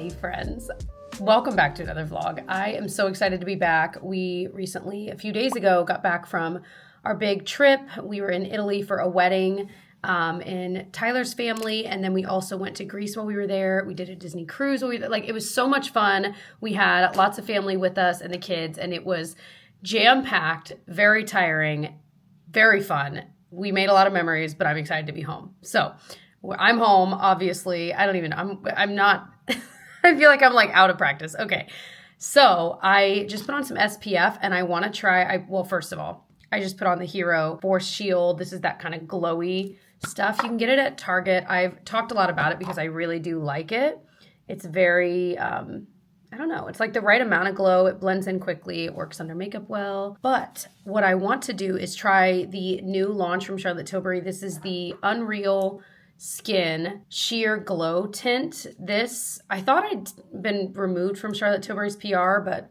Hey friends, welcome back to another vlog. I am so excited to be back. We recently, a few days ago, got back from our big trip. We were in Italy for a wedding in Tyler's family, and then we also went to Greece while we were there. We did a Disney cruise. It was so much fun. We had lots of family with us and the kids, and it was jam-packed, very tiring, very fun. We made a lot of memories, but I'm excited to be home. So I'm home, obviously. I'm not, I feel like I'm like out of practice. Okay. So I just put on some SPF and I want to try, first of all, I just put on the Hero Force Shield. This is that kind of glowy stuff. You can get it at Target. I've talked a lot about it because I really do like it. It's very, I don't know. It's like the right amount of glow. It blends in quickly. It works under makeup well. But what I want to do is try the new launch from Charlotte Tilbury. This is the Unreal Skin Sheer Glow Tint. This, I thought I'd been removed from Charlotte Tilbury's PR, but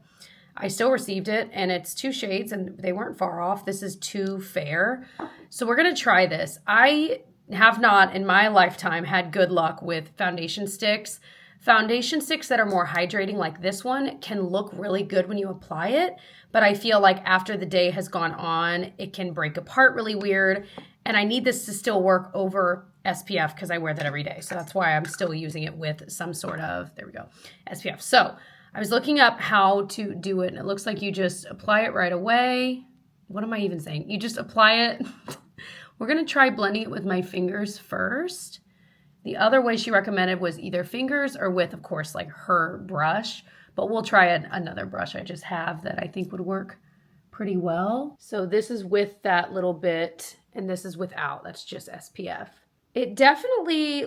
I still received it, and it's 2 shades, and they weren't far off. This is Too Fair. So we're going to try this. I have not, in my lifetime, had good luck with foundation sticks. Foundation sticks that are more hydrating like this one can look really good when you apply it, but I feel like after the day has gone on, it can break apart really weird, and I need this to still work over SPF because I wear that every day. So that's why I'm still using it with some sort of, there we go, SPF. So I was looking up how to do it, and it looks like you just apply it right away. What am I even saying? You just apply it. We're going to try blending it with my fingers first. The other way she recommended was either fingers or with, of course, like her brush. But we'll try another brush I just have that I think would work pretty well. So this is with that little bit, and this is without. That's just SPF. It definitely,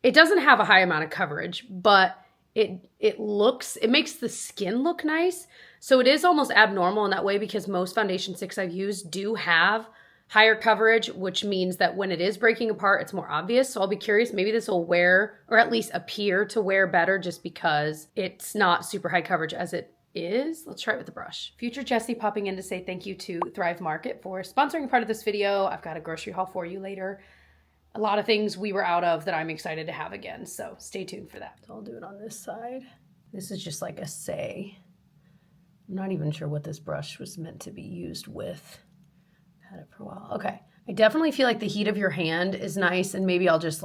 it doesn't have a high amount of coverage, but it makes the skin look nice. So it is almost abnormal in that way because most foundation sticks I've used do have higher coverage, which means that when it is breaking apart, it's more obvious. So I'll be curious, maybe this will wear, or at least appear to wear better just because it's not super high coverage as it is. Let's try it with the brush. Future Jessie popping in to say thank you to Thrive Market for sponsoring part of this video. I've got a grocery haul for you later. A lot of things we were out of that I'm excited to have again. So stay tuned for that. So I'll do it on this side. This is just like a say. I'm not even sure what this brush was meant to be used with. I've had it for a while. Okay. I definitely feel like the heat of your hand is nice, and maybe I'll just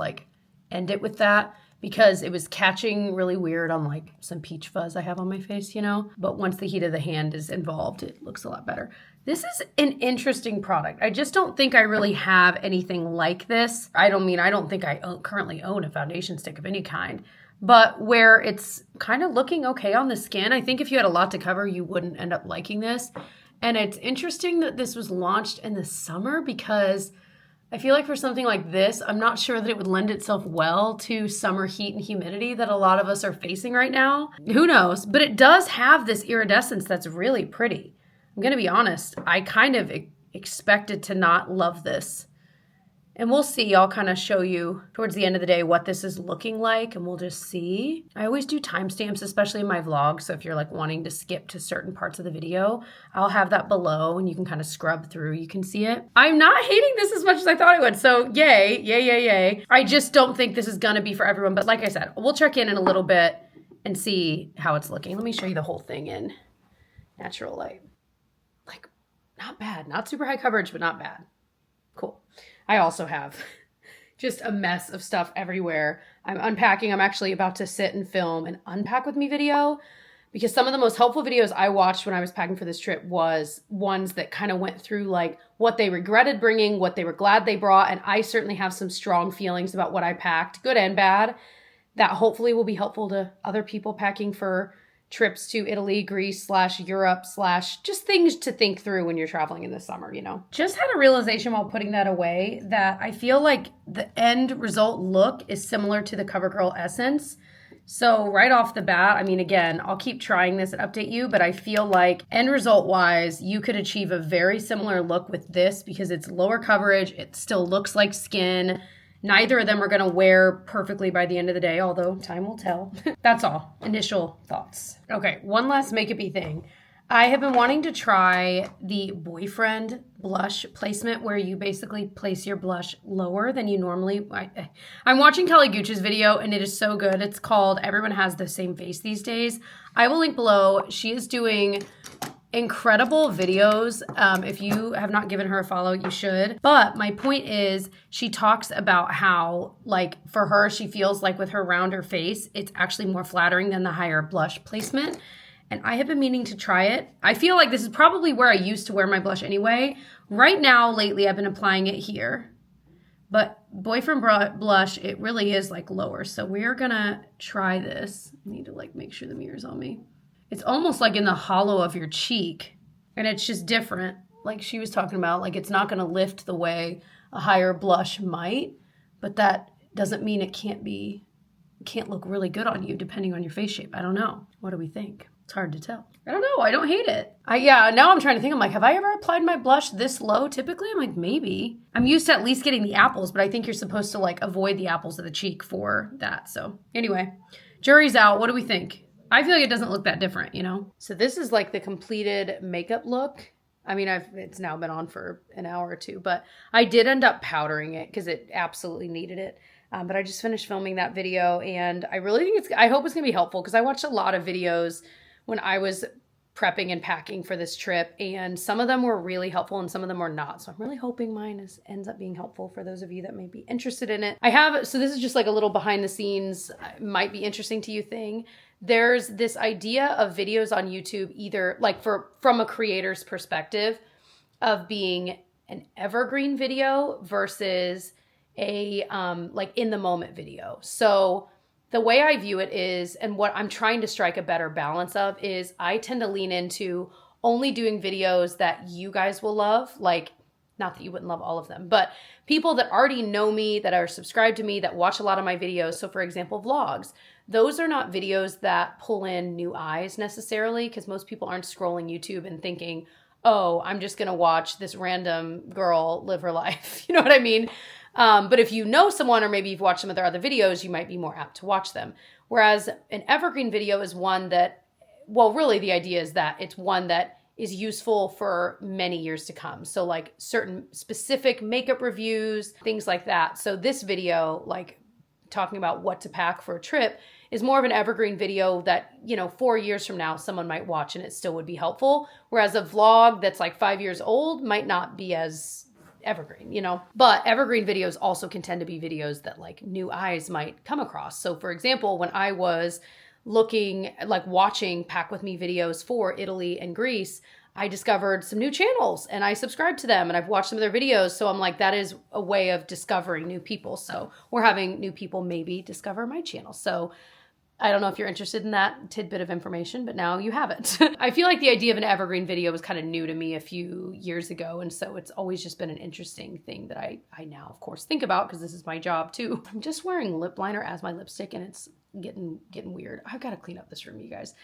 end it with that because it was catching really weird on some peach fuzz I have on my face, But once the heat of the hand is involved, it looks a lot better. This is an interesting product. I just don't think I really have anything like this. I don't think I currently own a foundation stick of any kind, but where it's kind of looking okay on the skin. I think if you had a lot to cover, you wouldn't end up liking this. And it's interesting that this was launched in the summer because I feel like for something like this, I'm not sure that it would lend itself well to summer heat and humidity that a lot of us are facing right now. Who knows? But it does have this iridescence that's really pretty. I'm going to be honest, I kind of expected to not love this. And we'll see. I'll kind of show you towards the end of the day what this is looking like, and we'll just see. I always do timestamps, especially in my vlog. So if you're wanting to skip to certain parts of the video, I'll have that below and you can kind of scrub through. You can see it. I'm not hating this as much as I thought I would. So yay, yay, yay, yay. I just don't think this is going to be for everyone. But like I said, we'll check in a little bit and see how it's looking. Let me show you the whole thing in natural light. Not bad. Not super high coverage, but not bad. Cool. I also have just a mess of stuff everywhere. I'm unpacking. I'm actually about to sit and film an unpack with me video because some of the most helpful videos I watched when I was packing for this trip was ones that kind of went through what they regretted bringing, what they were glad they brought. And I certainly have some strong feelings about what I packed, good and bad, that hopefully will be helpful to other people packing for trips to Italy, Greece / Europe / just things to think through when you're traveling in the summer, Just had a realization while putting that away that I feel like the end result look is similar to the CoverGirl Essence. So right off the bat, again, I'll keep trying this and update you, but I feel like end result wise, you could achieve a very similar look with this because it's lower coverage. It still looks like skin. Neither of them are going to wear perfectly by the end of the day, although time will tell. That's all. Initial thoughts. Okay, one last makeup-y thing. I have been wanting to try the boyfriend blush placement where you basically place your blush lower than you normally. I'm watching Kelly Gooch's video and it is so good. It's called Everyone Has the Same Face These Days. I will link below. She is doing incredible videos. If you have not given her a follow, you should. But my point is she talks about how, like, for her, she feels like with her rounder face, it's actually more flattering than the higher blush placement. And I have been meaning to try it. I feel like this is probably where I used to wear my blush anyway. Right now, lately, I've been applying it here. But boyfriend blush, it really is like lower. So we're gonna try this. I need to like make sure the mirror's on me. It's almost like in the hollow of your cheek. And it's just different. Like she was talking about, like it's not gonna lift the way a higher blush might. But that doesn't mean it can't look really good on you depending on your face shape. I don't know. What do we think? It's hard to tell. I don't know. I don't hate it. Now I'm trying to think. I'm like, have I ever applied my blush this low typically? I'm like, maybe. I'm used to at least getting the apples, but I think you're supposed to like avoid the apples of the cheek for that. So anyway, jury's out. What do we think? I feel like it doesn't look that different, you know? So this is like the completed makeup look. I mean, it's now been on for an hour or two, but I did end up powdering it because it absolutely needed it. But I just finished filming that video and I really think I hope it's going to be helpful because I watched a lot of videos when I was prepping and packing for this trip, and some of them were really helpful and some of them were not. So I'm really hoping mine ends up being helpful for those of you that may be interested in it. So this is just like a little behind the scenes, might be interesting to you thing. There's this idea of videos on YouTube, either like from a creator's perspective of being an evergreen video versus a like in the moment video. So the way I view it is, and what I'm trying to strike a better balance of is I tend to lean into only doing videos that you guys will love. Like, not that you wouldn't love all of them, but people that already know me, that are subscribed to me, that watch a lot of my videos. So for example, vlogs, those are not videos that pull in new eyes necessarily, because most people aren't scrolling YouTube and thinking, oh, I'm just going to watch this random girl live her life. You know what I mean? But if you know someone or maybe you've watched some of their other videos, you might be more apt to watch them. Whereas an evergreen video is one that, well, really the idea is that it's one that is useful for many years to come. So like certain specific makeup reviews, things like that. So this video, like talking about what to pack for a trip, is more of an evergreen video that, 4 years from now, someone might watch and it still would be helpful. Whereas a vlog that's like 5 years old might not be as evergreen, But evergreen videos also can tend to be videos that like new eyes might come across. So for example, when I was watching Pack With Me videos for Italy and Greece, I discovered some new channels and I subscribed to them and I've watched some of their videos. So I'm like, that is a way of discovering new people. So we're having new people maybe discover my channel. So I don't know if you're interested in that tidbit of information, but now you have it. I feel like the idea of an evergreen video was kind of new to me a few years ago. And so it's always just been an interesting thing that I now, of course, think about because this is my job too. I'm just wearing lip liner as my lipstick and it's getting weird. I've got to clean up this room, you guys.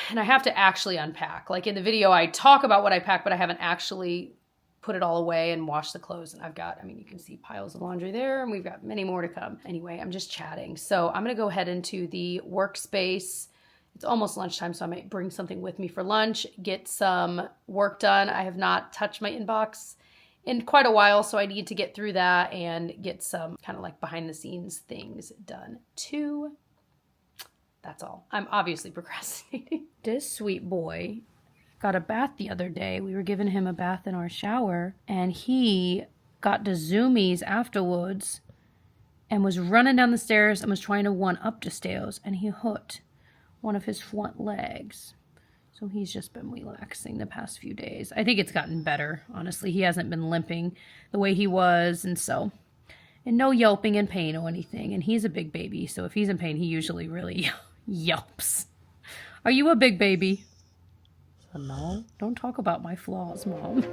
And I have to actually unpack. Like in the video, I talk about what I pack, but I haven't actually put it all away and wash the clothes. And you can see piles of laundry there and we've got many more to come. Anyway, I'm just chatting. So I'm going to go head into the workspace. It's almost lunchtime, so I might bring something with me for lunch, get some work done. I have not touched my inbox in quite a while, so I need to get through that and get some kind of like behind the scenes things done too. That's all. I'm obviously procrastinating. This sweet boy got a bath the other day. We were giving him a bath in our shower and he got the zoomies afterwards and was running down the stairs and was trying to run up the stairs and he hurt one of his front legs. So he's just been relaxing the past few days. I think it's gotten better, honestly. He hasn't been limping the way he was and no yelping in pain or anything. And he's a big baby, so if he's in pain, he usually really yelps. Are you a big baby? No, don't talk about my flaws, Mom.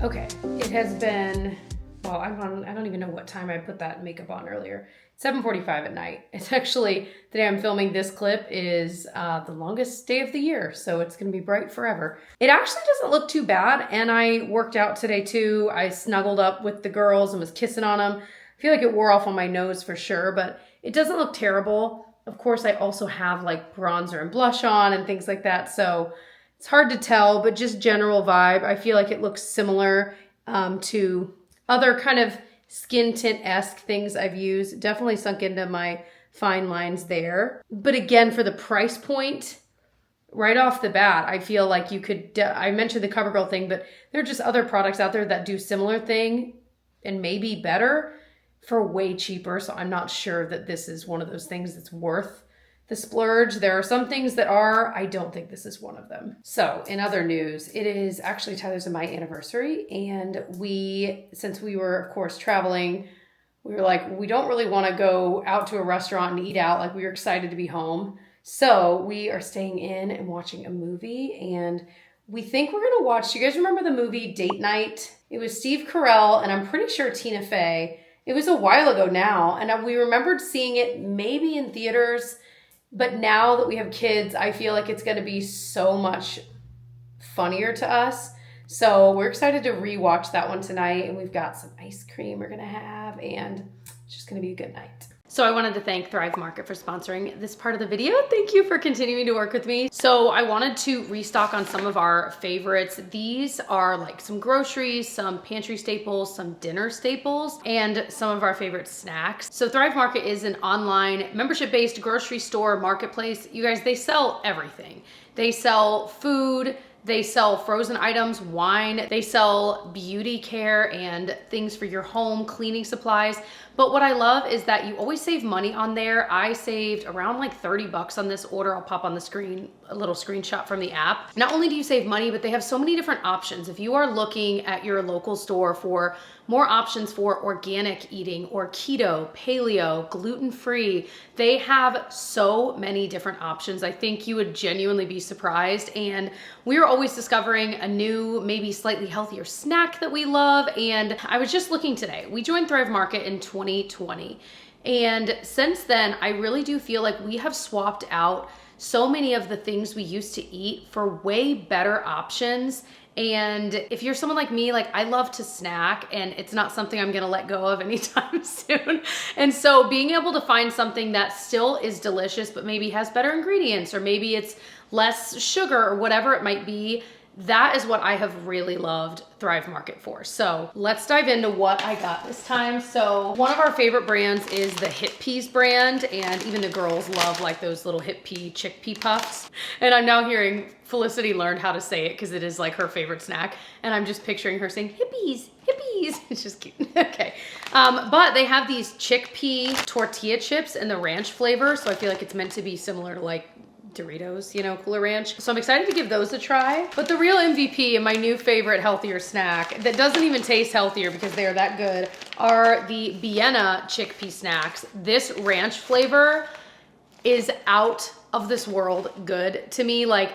Okay, it has been, well, I don't even know what time I put that makeup on earlier. 7:45 at night. It's actually, the day I'm filming this clip is the longest day of the year, so it's gonna be bright forever. It actually doesn't look too bad, and I worked out today too. I snuggled up with the girls and was kissing on them. I feel like it wore off on my nose for sure, but it doesn't look terrible. Of course, I also have like bronzer and blush on and things like that. So it's hard to tell, but just general vibe. I feel like it looks similar to other kind of skin tint-esque things I've used. Definitely sunk into my fine lines there. But again, for the price point, right off the bat, I feel like you could, I mentioned the CoverGirl thing, but there are just other products out there that do similar thing and maybe better for way cheaper. So I'm not sure that this is one of those things that's worth the splurge. There are some things that are. I don't think this is one of them. So in other news, it is actually Tyler's and my anniversary. And since we were, of course, traveling, we were like, we don't really want to go out to a restaurant and eat out. Like, we were excited to be home. So we are staying in and watching a movie, and we think we're going to watch, do you guys remember the movie Date Night? It was Steve Carell, and I'm pretty sure Tina Fey. It was a while ago now, and we remembered seeing it maybe in theaters, but now that we have kids, I feel like it's going to be so much funnier to us. So we're excited to rewatch that one tonight, and we've got some ice cream we're going to have, and it's just going to be a good night. So I wanted to thank Thrive Market for sponsoring this part of the video. Thank you for continuing to work with me. So I wanted to restock on some of our favorites. These are like some groceries, some pantry staples, some dinner staples, and some of our favorite snacks. So Thrive Market is an online membership-based grocery store marketplace. You guys, they sell everything. They sell food, they sell frozen items, wine, they sell beauty care and things for your home, cleaning supplies. But what I love is that you always save money on there. I saved around like 30 bucks on this order. I'll pop on the screen a little screenshot from the app. Not only do you save money, but they have so many different options. If you are looking at your local store for more options for organic eating or keto, paleo, gluten-free, they have so many different options. I think you would genuinely be surprised. And we are always discovering a new, maybe slightly healthier snack that we love. And I was just looking today. We joined Thrive Market in 2020. And since then, I really do feel like we have swapped out so many of the things we used to eat for way better options. And if you're someone like me, like I love to snack, and it's not something I'm gonna let go of anytime soon. And so being able to find something that still is delicious, but maybe has better ingredients, or maybe it's less sugar or whatever it might be, that is what I have really loved Thrive Market for. So let's dive into what I got this time. So one of our favorite brands is the Hip Peas brand, and even the girls love like those little hip pea chickpea puffs. And I'm now hearing Felicity learned how to say it because it is like her favorite snack. And I'm just picturing her saying hippies, hippies. It's just cute. Okay. But they have these chickpea tortilla chips in the ranch flavor. So I feel like it's meant to be similar to like Doritos, you know, Cooler Ranch. So I'm excited to give those a try. But the real MVP and my new favorite healthier snack that doesn't even taste healthier because they are that good are the Vienna chickpea snacks. This ranch flavor is out of this world good to me. Like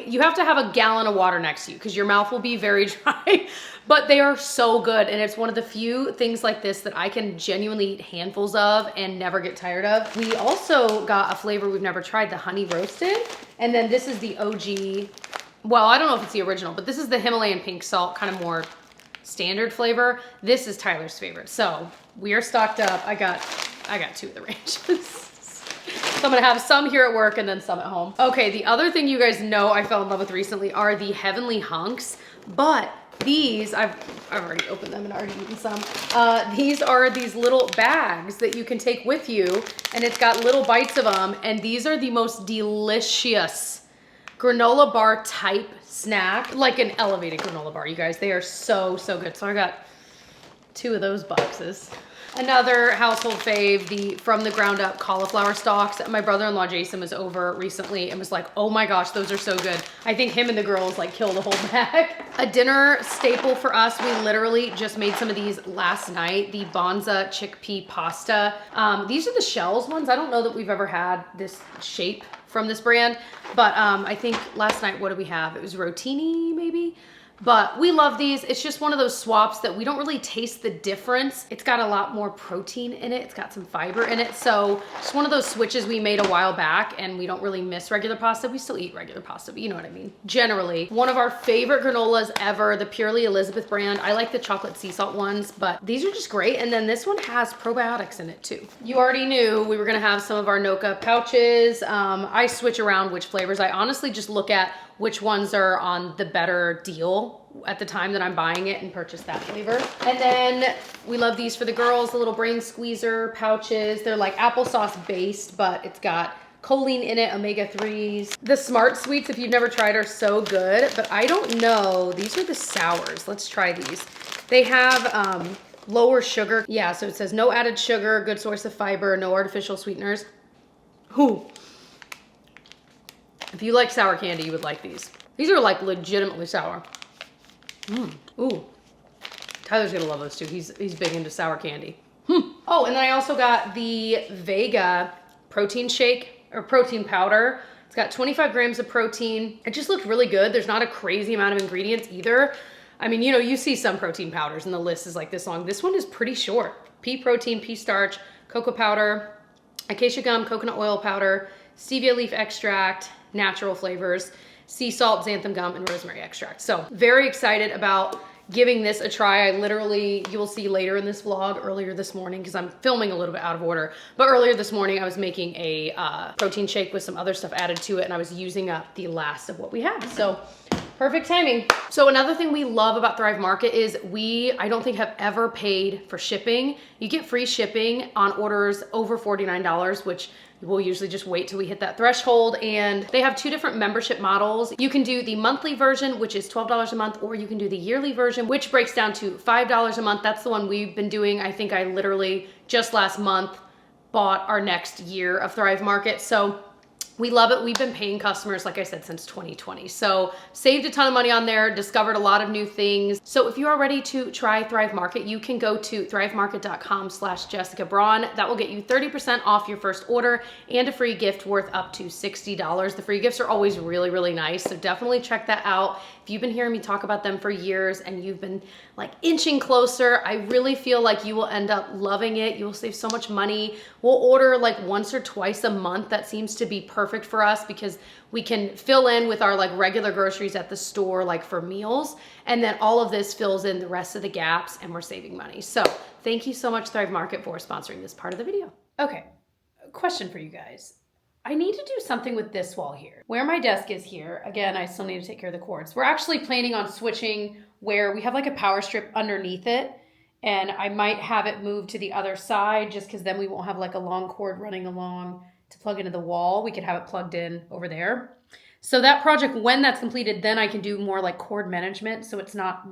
you have to have a gallon of water next to you because your mouth will be very dry, but they are so good. And it's one of the few things like this that I can genuinely eat handfuls of and never get tired of. We also got a flavor we've never tried, the honey roasted. And then this is the OG, well, I don't know if it's the original, but this is the Himalayan pink salt, kind of more standard flavor. This is Tyler's favorite. So we are stocked up. I got two of the ranches. So I'm gonna have some here at work and then some at home. Okay, the other thing you guys know I fell in love with recently are the Heavenly Hunks, but these, I've already opened them and already eaten some. These are these little bags that you can take with you, and it's got little bites of them, and these are the most delicious granola bar type snack, like an elevated granola bar, you guys. They are so, so good. So I got two of those boxes. Another household fave, the From the Ground Up cauliflower stalks. My brother-in-law Jason was over recently and was like, oh my gosh, those are so good. I think him and the girls like killed a whole bag. A dinner staple for us, we literally just made some of these last night, the Bonza chickpea pasta. These are the shells ones. I don't know that we've ever had this shape from this brand, but I think last night, what did we have? It was rotini maybe? But we love these. It's just one of those swaps that we don't really taste the difference. It's got a lot more protein in it. It's got some fiber in it. So just one of those switches we made a while back, and we don't really miss regular pasta. We still eat regular pasta, but you know what I mean. Generally, one of our favorite granolas ever, the Purely Elizabeth brand. I like the chocolate sea salt ones, but these are just great. And then this one has probiotics in it too. You already knew we were gonna have some of our Noka pouches. I switch around which flavors. I honestly just look at which ones are on the better deal at the time that I'm buying it and purchase that flavor. And then we love these for the girls, the little brain squeezer pouches. They're like applesauce based, but it's got choline in it, omega-3s. The Smart Sweets, if you've never tried, are so good, but I don't know. These are the sours. Let's try these. They have lower sugar. Yeah, so it says no added sugar, good source of fiber, no artificial sweeteners. Ooh. If you like sour candy, you would like these. These are like legitimately sour. Ooh. Tyler's gonna love those too. He's big into sour candy. Oh, and then I also got the Vega protein shake or protein powder. It's got 25 grams of protein. It just looked really good. There's not a crazy amount of ingredients either. I mean, you know, you see some protein powders and the list is like this long. This one is pretty short. Pea protein, pea starch, cocoa powder, acacia gum, coconut oil powder, stevia leaf extract, natural flavors, sea salt, xanthan gum, and rosemary extract. So very excited about giving this a try. I literally, you will see later in this vlog, earlier this morning, because I'm filming a little bit out of order, but earlier this morning I was making a protein shake with some other stuff added to it, and I was using up the last of what we had. So perfect timing. So another thing we love about Thrive Market is I don't think have ever paid for shipping. You get free shipping on orders over $49, which we'll usually just wait till we hit that threshold. And they have two different membership models. You can do the monthly version, which is $12 a month, or you can do the yearly version, which breaks down to $5 a month. That's the one we've been doing. I think I literally just last month bought our next year of Thrive Market. So we love it. We've been paying customers, like I said, since 2020. So saved a ton of money on there, discovered a lot of new things. So if you are ready to try Thrive Market, you can go to thrivemarket.com/jessicabraun. That will get you 30% off your first order and a free gift worth up to $60. The free gifts are always really, really nice. So definitely check that out. If you've been hearing me talk about them for years and you've been like inching closer, I really feel like you will end up loving it. You will save so much money. We'll order like once or twice a month. That seems to be perfect for us because we can fill in with our like regular groceries at the store, like for meals. And then all of this fills in the rest of the gaps and we're saving money. So thank you so much, Thrive Market, for sponsoring this part of the video. Okay, question for you guys. I need to do something with this wall here. Where my desk is here, again, I still need to take care of the cords. We're actually planning on switching where we have like a power strip underneath it, and I might have it moved to the other side just because then we won't have like a long cord running along to plug into the wall. We could have it plugged in over there. So that project, when that's completed, then I can do more like cord management so it's not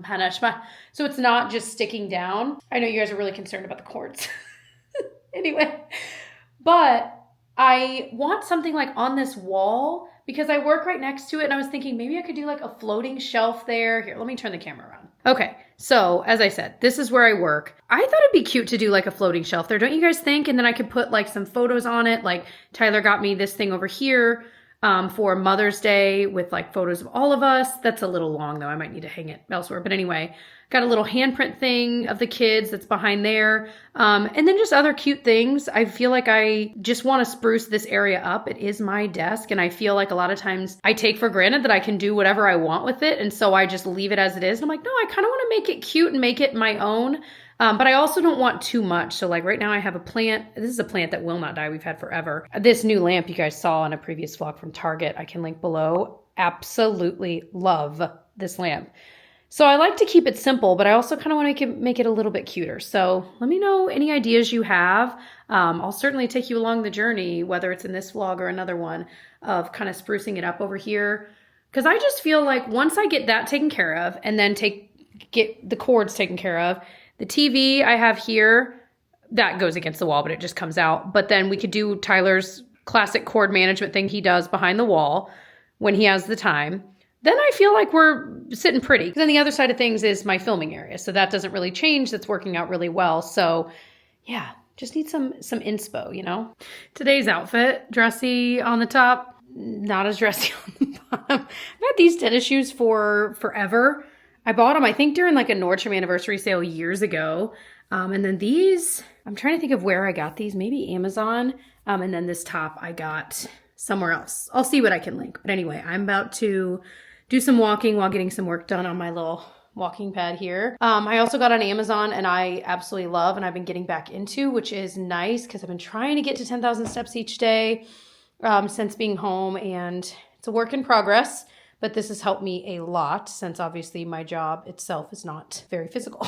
so it's not just sticking down. I know you guys are really concerned about the cords. Anyway, but I want something like on this wall because I work right next to it, and I was thinking maybe I could do like a floating shelf there. Here, let me turn the camera around. Okay, so as I said, this is where I work. I thought it'd be cute to do like a floating shelf there, don't you guys think? And then I could put like some photos on it. Like Tyler got me this thing over here for Mother's Day with like photos of all of us. That's a little long though. I might need to hang it elsewhere. But anyway, got a little handprint thing of the kids that's behind there. And then just other cute things. I feel like I just want to spruce this area up. It is my desk. And I feel like a lot of times I take for granted that I can do whatever I want with it. And so I just leave it as it is. And I'm like, no, I kind of want to make it cute and make it my own. But I also don't want too much. So like right now I have a plant. This is a plant that will not die. We've had forever. This new lamp you guys saw in a previous vlog from Target, I can link below. Absolutely love this lamp. So I like to keep it simple, but I also kind of want to make it a little bit cuter. So let me know any ideas you have. I'll certainly take you along the journey, whether it's in this vlog or another one, of kind of sprucing it up over here. Because I just feel like once I get that taken care of and then get the cords taken care of, the TV I have here, that goes against the wall, but it just comes out. But then we could do Tyler's classic cord management thing he does behind the wall when he has the time. Then I feel like we're sitting pretty. Then the other side of things is my filming area. So that doesn't really change. That's working out really well. So yeah, just need some inspo, you know? Today's outfit, dressy on the top, not as dressy on the bottom. I've had these tennis shoes for forever. I bought them, I think, during like a Nordstrom anniversary sale years ago. And then these, I'm trying to think of where I got these, maybe Amazon. And then this top I got somewhere else. I'll see what I can link. But anyway, I'm about to do some walking while getting some work done on my little walking pad here. I also got on Amazon and I absolutely love and I've been getting back into, which is nice because I've been trying to get to 10,000 steps each day since being home, and it's a work in progress, but this has helped me a lot since obviously my job itself is not very physical.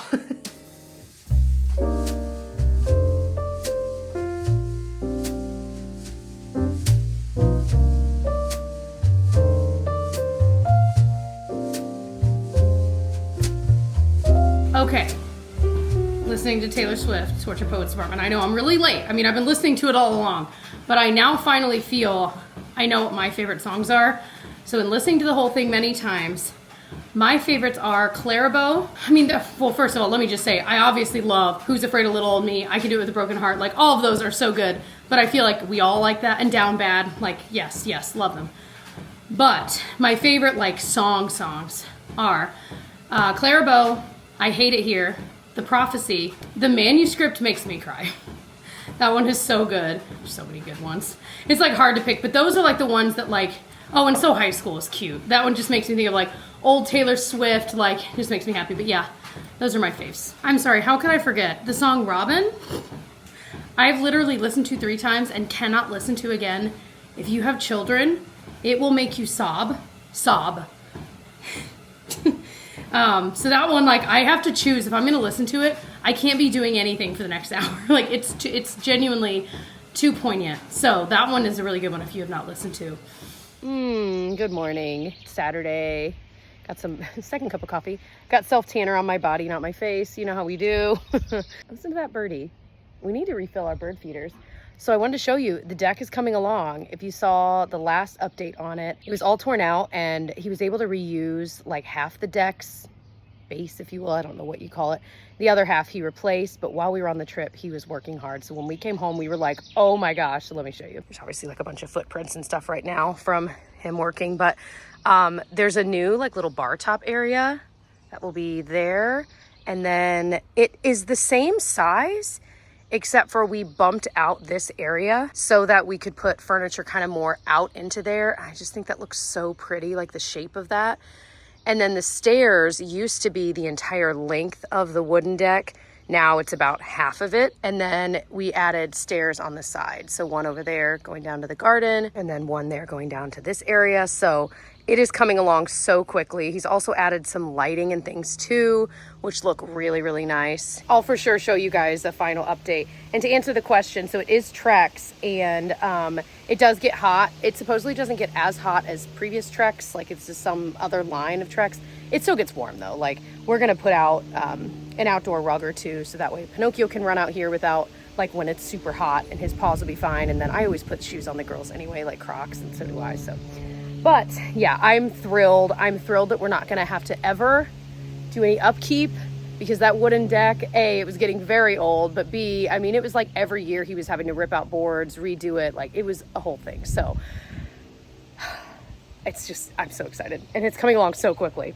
Okay, listening to Taylor Swift, Torture Poets Department. I know I'm really late. I mean, I've been listening to it all along, but I now finally feel I know what my favorite songs are. So in listening to the whole thing many times, my favorites are Clairbow. I mean, well, first of all, let me just say, I obviously love Who's Afraid of Little Old Me, I Can Do It With a Broken Heart. Like, all of those are so good, but I feel like we all like that. And Down Bad, like, yes, love them. But my favorite, like, songs are Clairbow, I Hate It Here, The Prophecy, The Manuscript Makes Me Cry. That one is so good. There's so many good ones. It's like hard to pick, but those are like the ones that like, oh, and So High School is cute. That one just makes me think of like old Taylor Swift, like just makes me happy. But yeah, those are my faves. I'm sorry, how could I forget? The song Robin, I've literally listened to 3 times and cannot listen to again. If you have children, it will make you sob. So that one, like, I have to choose if I'm going to listen to it. I can't be doing anything for the next hour. Like, it's genuinely too poignant. So that one is a really good one if you have not listened to. Good morning. Saturday. Got some second cup of coffee. Got self-tanner on my body, not my face. You know how we do. Listen to that birdie. We need to refill our bird feeders. So I wanted to show you, the deck is coming along. If you saw the last update on it, it was all torn out and he was able to reuse like half the deck's base, if you will. I don't know what you call it. The other half he replaced, but while we were on the trip, he was working hard. So when we came home, we were like, oh my gosh. So let me show you. There's obviously like a bunch of footprints and stuff right now from him working, but there's a new like little bar top area that will be there. And then it is the same size, except for we bumped out this area so that we could put furniture kind of more out into there. I just think that looks so pretty, like the shape of that. And then the stairs used to be the entire length of the wooden deck. Now it's about half of it. And then we added stairs on the side. So one over there going down to the garden, and then one there going down to this area. So it is coming along so quickly. He's also added some lighting and things too, which look really, really nice. I'll for sure show you guys a final update. And to answer the question, so it is Trex, and it does get hot. It supposedly doesn't get as hot as previous Trex, like it's just some other line of Trex. It still gets warm though. Like, we're gonna put out an outdoor rug or two, so that way Pinocchio can run out here without, like, when it's super hot, and his paws will be fine. And then I always put shoes on the girls anyway, like Crocs, and so do I. So, but yeah, I'm thrilled. I'm thrilled that we're not gonna have to ever do any upkeep, because that wooden deck, A, it was getting very old, but B, I mean, it was like every year he was having to rip out boards, redo it. Like, it was a whole thing. So it's just, I'm so excited, and it's coming along so quickly.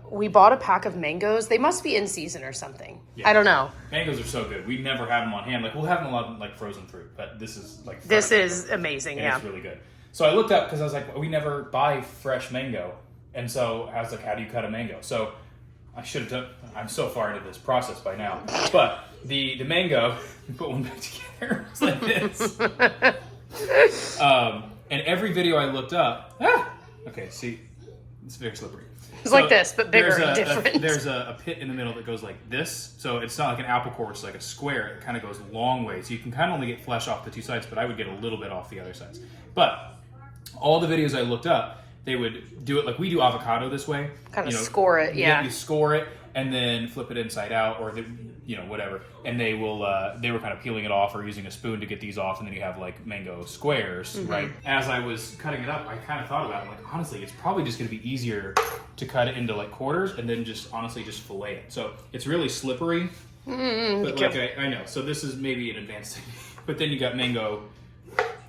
We bought a pack of mangoes. They must be in season or something. Yeah. I don't know. Mangoes are so good. We never have them on hand. Like, we'll have them a lot like frozen fruit, but this is like this is amazing. Yeah, it's really good. So I looked up because I was like, we never buy fresh mango, and so I was like, how do you cut a mango? So I should have done. I'm so far into this process by now, but the mango, we put one back together. It's like this. And every video I looked up, okay, see, it's very slippery. It's like this, but bigger and different. There's a pit in the middle that goes like this, so it's not like an apple core, it's like a square. It kind of goes a long way, so you can kind of only get flesh off the two sides, but I would get a little bit off the other sides. But all the videos I looked up, they would do it like we do avocado this way. Kind of score it, yeah. You score it and then flip it inside out, or whatever. And they will they were kind of peeling it off or using a spoon to get these off, and then you have like mango squares, right? As I was cutting it up, I kind of thought about it, like, honestly, it's probably just going to be easier to cut it into like quarters and then just honestly just fillet it. So it's really slippery, but like I know. So this is maybe an advanced technique, but then you got mango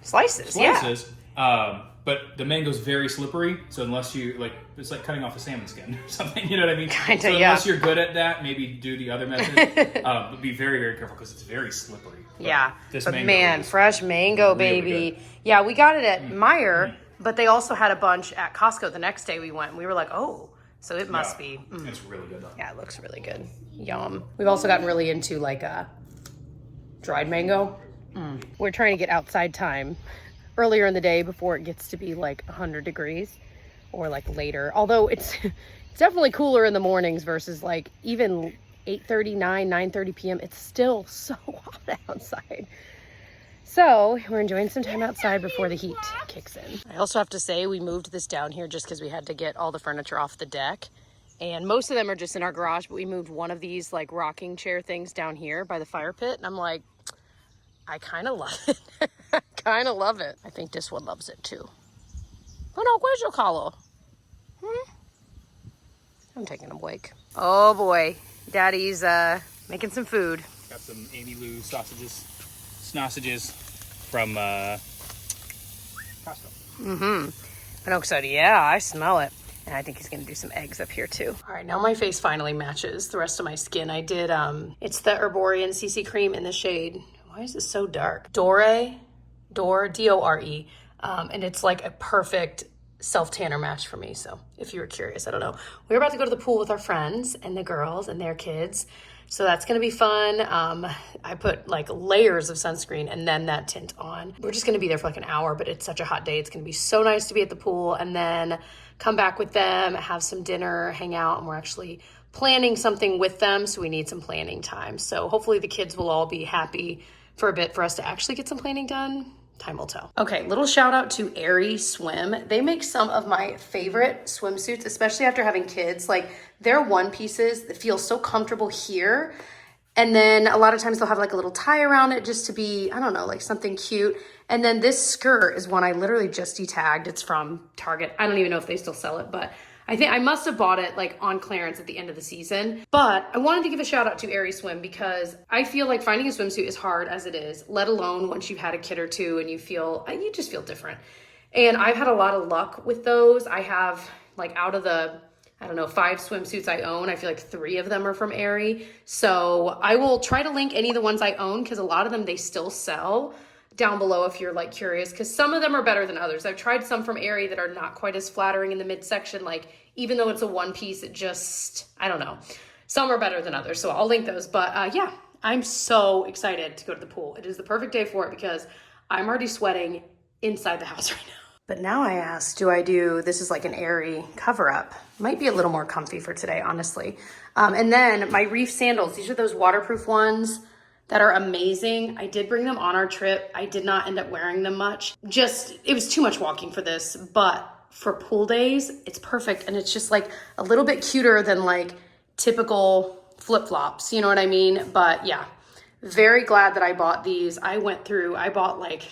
slices, yeah. But the mango's very slippery, so unless you, like, it's like cutting off a salmon skin or something, you know what I mean? Kinda, so yeah. unless you're good at that, maybe do the other method. But be very, very careful because it's very slippery. Yeah, This but mango man, is fresh mango, really baby. good. Yeah, we got it at Meijer, but they also had a bunch at Costco the next day we went. And we were like, oh, so it must be. It's really good though. Yeah, it looks really good. Yum. We've also gotten really into like dried mango. We're trying to get outside time earlier in the day before it gets to be like 100 degrees or like later. Although it's definitely cooler in the mornings versus like even 8:30, 9:30 p.m. It's still so hot outside. So we're enjoying some time outside before the heat kicks in. I also have to say we moved this down here just because we had to get all the furniture off the deck. And most of them are just in our garage, but we moved one of these like rocking chair things down here by the fire pit. And I'm like, I kind of love it. I kind of love it. I think this one loves it too. Oh no, where's your collar? I'm taking a break. Oh boy, Daddy's making some food. Got some Amy Lou sausages from Costco. Pinocchio, yeah, I smell it. And I think he's gonna do some eggs up here too. All right, now my face finally matches the rest of my skin. I did, it's the Herborian CC cream in the shade. Why is this so dark? Dore, D-O-R-E. And it's like a perfect self-tanner match for me. So if you were curious, I don't know. We're about to go to the pool with our friends and the girls and their kids. So that's gonna be fun. I put like layers of sunscreen and then that tint on. We're just gonna be there for like an hour, but it's such a hot day. It's gonna be so nice to be at the pool and then come back with them, have some dinner, hang out, and we're actually planning something with them. So we need some planning time. So hopefully the kids will all be happy for a bit for us to actually get some planning done. Time will tell. Okay, little shout out to Airy Swim. They make some of my favorite swimsuits, especially after having kids. Like their one pieces that feel so comfortable here. And then a lot of times they'll have like a little tie around it just to be, I don't know, like something cute. And then this skirt is one I literally just detagged. It's from Target. I don't even know if they still sell it, but I think I must have bought it like on clearance at the end of the season. But I wanted to give a shout out to Airy Swim because I feel like finding a swimsuit is hard as it is, let alone once you've had a kid or two and you just feel different. And I've had a lot of luck with those. I have like out of the, I don't know, 5 swimsuits I own, I feel like 3 of them are from Airy. So I will try to link any of the ones I own because a lot of them they still sell down below if you're like curious, because some of them are better than others. I've tried some from Airy that are not quite as flattering in the midsection. Like even though it's a one piece, it just, I don't know. Some are better than others. So I'll link those. But yeah, I'm so excited to go to the pool. It is the perfect day for it because I'm already sweating inside the house right now. But now I ask, this is like an Airy cover up. Might be a little more comfy for today, honestly. And then my Reef sandals, these are those waterproof ones that are amazing. I did bring them on our trip. I did not end up wearing them much. It was too much walking for this, but for pool days, it's perfect. And it's just like a little bit cuter than like typical flip-flops, you know what I mean? But yeah, very glad that I bought these. I bought like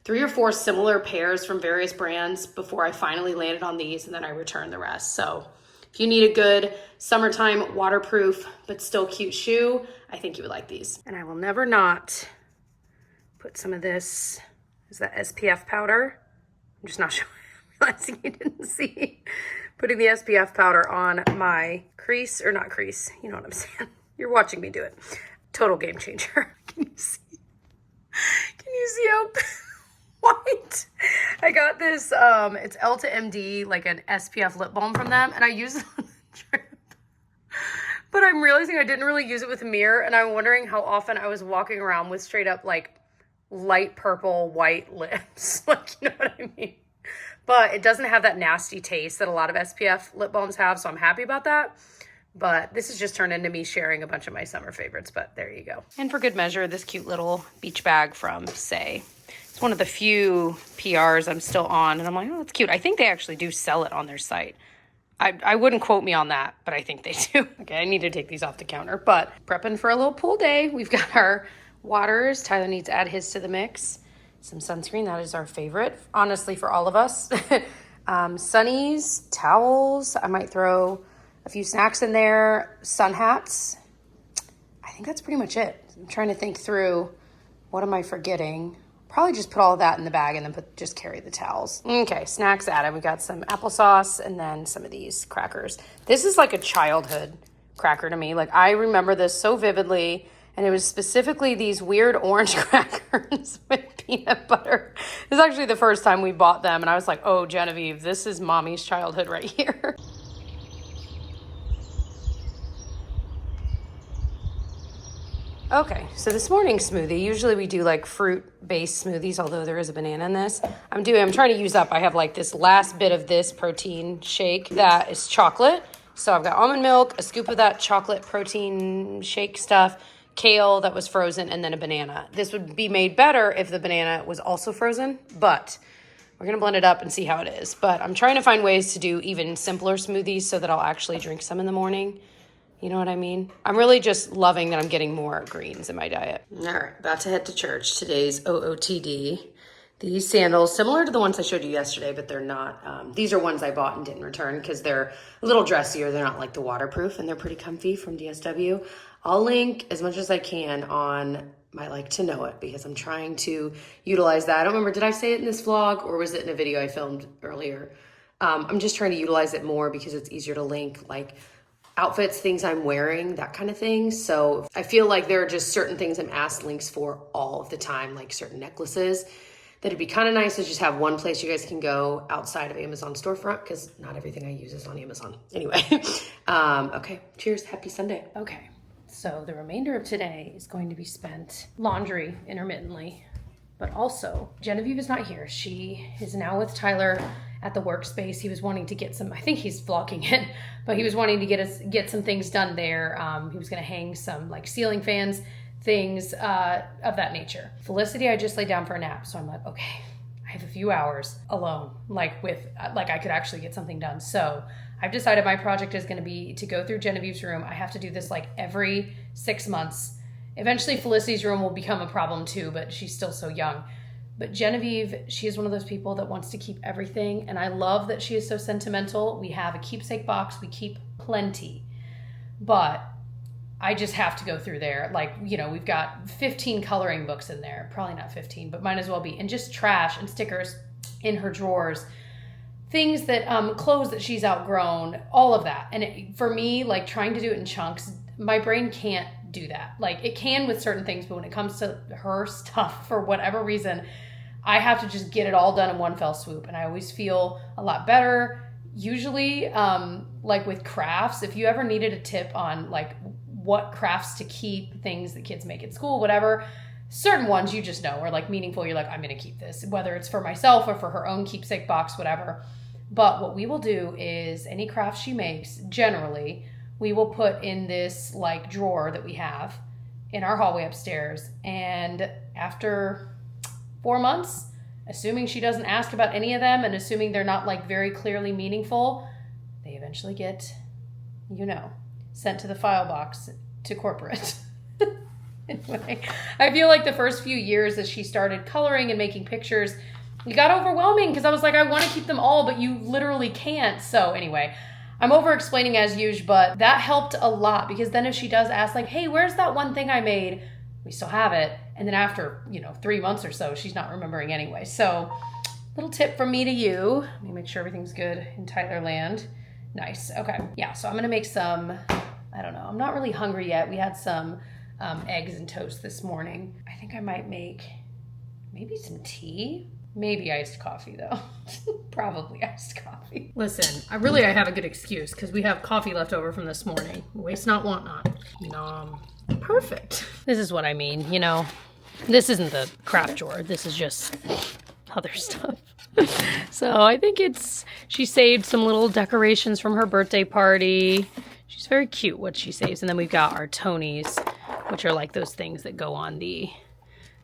3 or 4 similar pairs from various brands before I finally landed on these, and then I returned the rest. So if you need a good summertime waterproof but still cute shoe, I think you would like these. And I will never not put some of this, is that SPF powder? I'm just not sure, realizing you didn't see. Putting the SPF powder on my crease, or not crease, you know what I'm saying. You're watching me do it. Total game changer. Can you see how white? I got this, it's Elta MD, like an SPF lip balm from them, and I use it on the trip. But I'm realizing I didn't really use it with a mirror, and I'm wondering how often I was walking around with straight up like light purple white lips. Like, you know what I mean? But it doesn't have that nasty taste that a lot of SPF lip balms have, so I'm happy about that. But this has just turned into me sharing a bunch of my summer favorites, but there you go. And for good measure, this cute little beach bag from Say. It's one of the few PRs I'm still on, and I'm like, oh, that's cute. I think they actually do sell it on their site. I wouldn't quote me on that, but I think they do. Okay, I need to take these off the counter, but prepping for a little pool day. We've got our waters. Tyler needs to add his to the mix. Some sunscreen, that is our favorite, honestly, for all of us. Sunnies, towels. I might throw a few snacks in there. Sun hats. I think that's pretty much it. I'm trying to think through, what am I forgetting? Probably just put all of that in the bag and then just carry the towels. Okay, snacks added. We got some applesauce and then some of these crackers. This is like a childhood cracker to me. Like, I remember this so vividly, and it was specifically these weird orange crackers with peanut butter. This is actually the first time we bought them, and I was like, oh, Genevieve, this is mommy's childhood right here. Okay, so this morning's smoothie, usually we do like fruit-based smoothies, although there is a banana in this. I'm trying to use up, I have like this last bit of this protein shake that is chocolate. So I've got almond milk, a scoop of that chocolate protein shake stuff, kale that was frozen, and then a banana. This would be made better if the banana was also frozen, but we're gonna blend it up and see how it is. But I'm trying to find ways to do even simpler smoothies so that I'll actually drink some in the morning. You know what I mean? I'm really just loving that I'm getting more greens in my diet. All right, about to head to church. Today's OOTD. These sandals, similar to the ones I showed you yesterday, but they're not. These are ones I bought and didn't return because they're a little dressier. They're not like the waterproof, and they're pretty comfy from DSW. I'll link as much as I can on my Like to Know It because I'm trying to utilize that. I don't remember, did I say it in this vlog or was it in a video I filmed earlier? I'm just trying to utilize it more because it's easier to link like outfits, things I'm wearing, that kind of thing. So I feel like there are just certain things I'm asked links for all of the time, like certain necklaces, that it'd be kind of nice to just have one place you guys can go outside of Amazon storefront because not everything I use is on Amazon. Anyway, okay, cheers, happy Sunday. Okay, so the remainder of today is going to be spent laundry intermittently, but also Genevieve is not here. She is now with Tyler at the workspace. He was wanting to get some, I think he's vlogging it, but he was wanting to get some things done there. He was gonna hang some like ceiling fans, things of that nature. Felicity, I just laid down for a nap. So I'm like, okay, I have a few hours alone, like I could actually get something done. So I've decided my project is gonna be to go through Genevieve's room. I have to do this like every 6 months. Eventually Felicity's room will become a problem too, but she's still so young. But Genevieve, she is one of those people that wants to keep everything. And I love that she is so sentimental. We have a keepsake box. We keep plenty. But I just have to go through there. Like, you know, we've got 15 coloring books in there. Probably not 15, but might as well be. And just trash and stickers in her drawers. Things that, clothes that she's outgrown. All of that. And for me, like trying to do it in chunks, my brain can't do that. Like it can with certain things, but when it comes to her stuff, for whatever reason, I have to just get it all done in one fell swoop. And I always feel a lot better. Usually, like with crafts, if you ever needed a tip on like what crafts to keep, things that kids make at school, whatever, certain ones you just know are like meaningful. You're like, I'm going to keep this, whether it's for myself or for her own keepsake box, whatever. But what we will do is any craft she makes, generally, we will put in this like drawer that we have in our hallway upstairs. And after 4 months, assuming she doesn't ask about any of them and assuming they're not like very clearly meaningful, they eventually get, you know, sent to the file box to corporate. Anyway, I feel like the first few years as she started coloring and making pictures, it got overwhelming because I was like, I want to keep them all, but you literally can't. So anyway, I'm over explaining as usual, but that helped a lot because then if she does ask like, hey, where's that one thing I made? We still have it. And then after, 3 months or so, she's not remembering anyway. So little tip from me to you. Let me make sure everything's good in Tyler land. Nice. Okay. Yeah. So I'm going to make some, I don't know. I'm not really hungry yet. We had some eggs and toast this morning. I think I might make maybe some tea. Maybe iced coffee though. Probably iced coffee. Listen, I have a good excuse because we have coffee left over from this morning. Waste not, want not. Perfect. This is what I mean, This isn't the craft drawer. This is just other stuff. So I think she saved some little decorations from her birthday party. She's very cute what she saves. And then we've got our Tonys, which are like those things that go on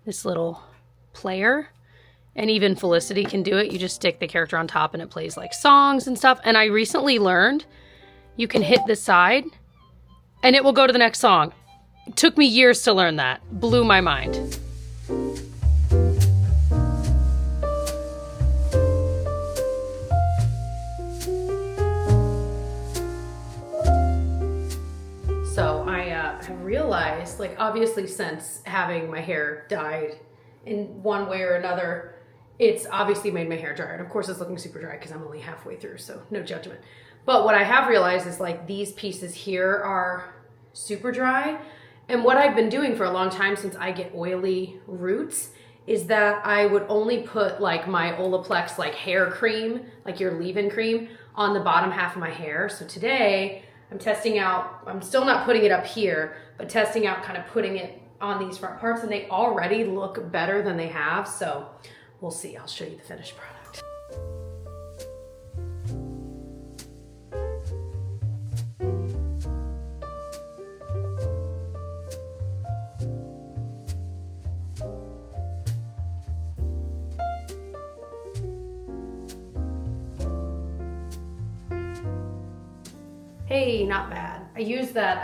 this little player. And even Felicity can do it. You just stick the character on top and it plays like songs and stuff. And I recently learned you can hit this side and it will go to the next song. It took me years to learn that. Blew my mind. So I have realized, like obviously since having my hair dyed in one way or another, it's obviously made my hair drier. And of course it's looking super dry because I'm only halfway through, so no judgment. But what I have realized is like these pieces here are super dry. And what I've been doing for a long time since I get oily roots is that I would only put like my Olaplex like hair cream, like your leave-in cream, on the bottom half of my hair. So today I'm testing out, I'm still not putting it up here, but testing out kind of putting it on these front parts, and they already look better than they have. So we'll see. I'll show you the finished product. Hey, not bad. I use that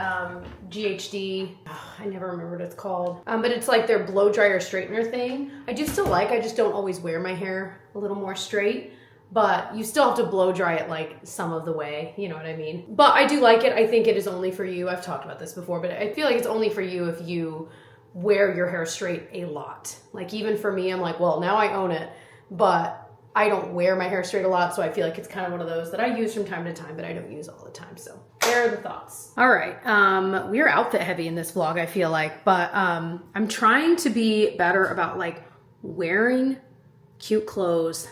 GHD, I never remember what it's called, but it's like their blow dryer straightener thing. I just don't always wear my hair a little more straight, but you still have to blow dry it like some of the way, you know what I mean? But I do like it. I think it is only for you. I've talked about this before, but I feel like it's only for you if you wear your hair straight a lot. Like even for me, I'm like, well, now I own it, but I don't wear my hair straight a lot, so I feel like it's kind of one of those that I use from time to time, but I don't use all the time, so there are the thoughts. All right, we are outfit heavy in this vlog, I feel like, but I'm trying to be better about like wearing cute clothes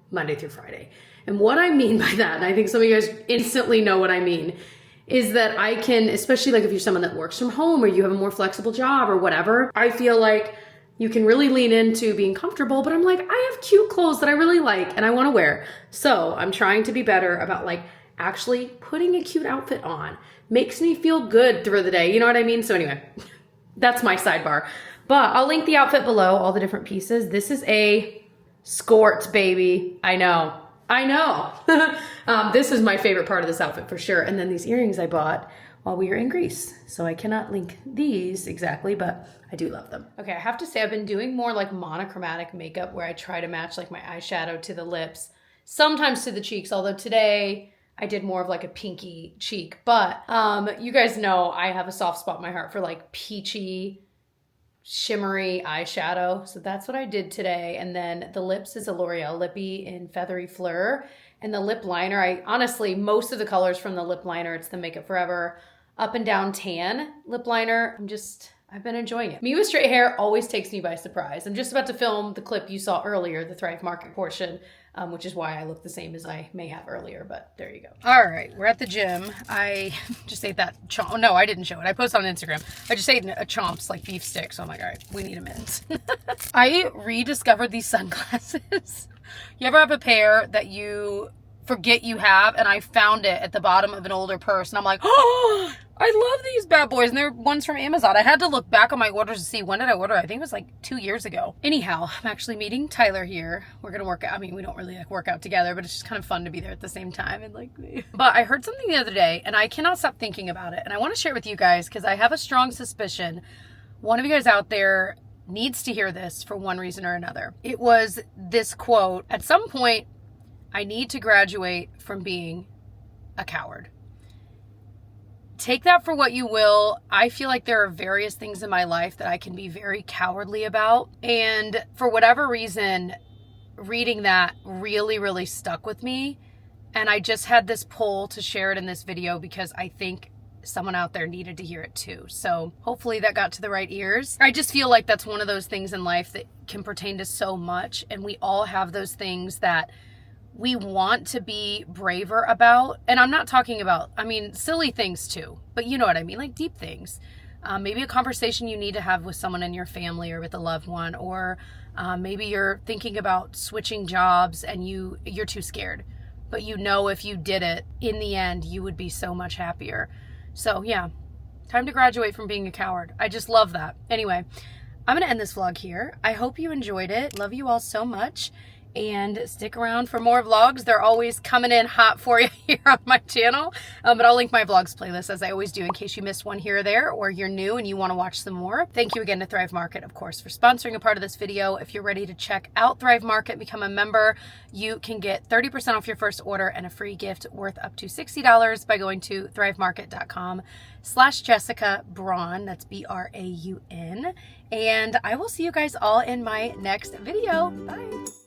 Monday through Friday. And what I mean by that, and I think some of you guys instantly know what I mean, is that I can, especially like if you're someone that works from home or you have a more flexible job or whatever, I feel like you can really lean into being comfortable, but I'm like, I have cute clothes that I really like and I want to wear. So I'm trying to be better about like actually putting a cute outfit on. Makes me feel good through the day. You know what I mean? So anyway, that's my sidebar. But I'll link the outfit below, all the different pieces. This is a skort, baby. I know. This is my favorite part of this outfit for sure. And then these earrings I bought while we were in Greece. So I cannot link these exactly, but I do love them. Okay, I have to say I've been doing more like monochromatic makeup where I try to match like my eyeshadow to the lips, sometimes to the cheeks, although today I did more of like a pinky cheek. But you guys know I have a soft spot in my heart for like peachy, shimmery eyeshadow. So that's what I did today. And then the lips is a L'Oreal Lippy in Feathery Fleur. And the lip liner, I honestly, most of the colors from the lip liner, it's the Makeup Forever Up and Down Tan lip liner. I've been enjoying it. Me with straight hair always takes me by surprise. I'm just about to film the clip you saw earlier, the Thrive Market portion, which is why I look the same as I may have earlier, but there you go. All right, we're at the gym. I just ate that chomp. No, I didn't show it. I posted on Instagram. I just ate a chomps, like beef stick. So I'm like, all right, we need a minute. I rediscovered these sunglasses. You ever have a pair that you forget you have, and I found it at the bottom of an older purse, and I'm like, oh, I love these bad boys, and they're ones from Amazon. I had to look back on my orders to see when did I order. I think it was like 2 years ago. Anyhow, I'm actually meeting Tyler here. We're gonna work out. I mean, we don't really like work out together, but it's just kind of fun to be there at the same time and like me. But I heard something the other day, and I cannot stop thinking about it, and I want to share it with you guys because I have a strong suspicion one of you guys out there needs to hear this for one reason or another. It was this quote: at some point, I need to graduate from being a coward. Take that for what you will. I feel like there are various things in my life that I can be very cowardly about. And for whatever reason, reading that really, really stuck with me. And I just had this pull to share it in this video because I think someone out there needed to hear it too. So hopefully that got to the right ears. I just feel like that's one of those things in life that can pertain to so much. And we all have those things that we want to be braver about. And I'm not talking about, I mean, silly things too, but you know what I mean, like deep things. Maybe a conversation you need to have with someone in your family or with a loved one, or maybe you're thinking about switching jobs and you're too scared, but you know if you did it, in the end, you would be so much happier. So yeah, time to graduate from being a coward. I just love that. Anyway, I'm gonna end this vlog here. I hope you enjoyed it. Love you all so much. and stick around for more vlogs. They're always coming in hot for you here on my channel. But I'll link my vlogs playlist as I always do in case you missed one here or there, or you're new and you want to watch some more. Thank you again to Thrive Market, of course, for sponsoring a part of this video. If you're ready to check out Thrive Market, become a member, you can get 30% off your first order and a free gift worth up to $60 by going to thrivemarket.com/JessicaBraun. That's BRAUN. And I will see you guys all in my next video. Bye.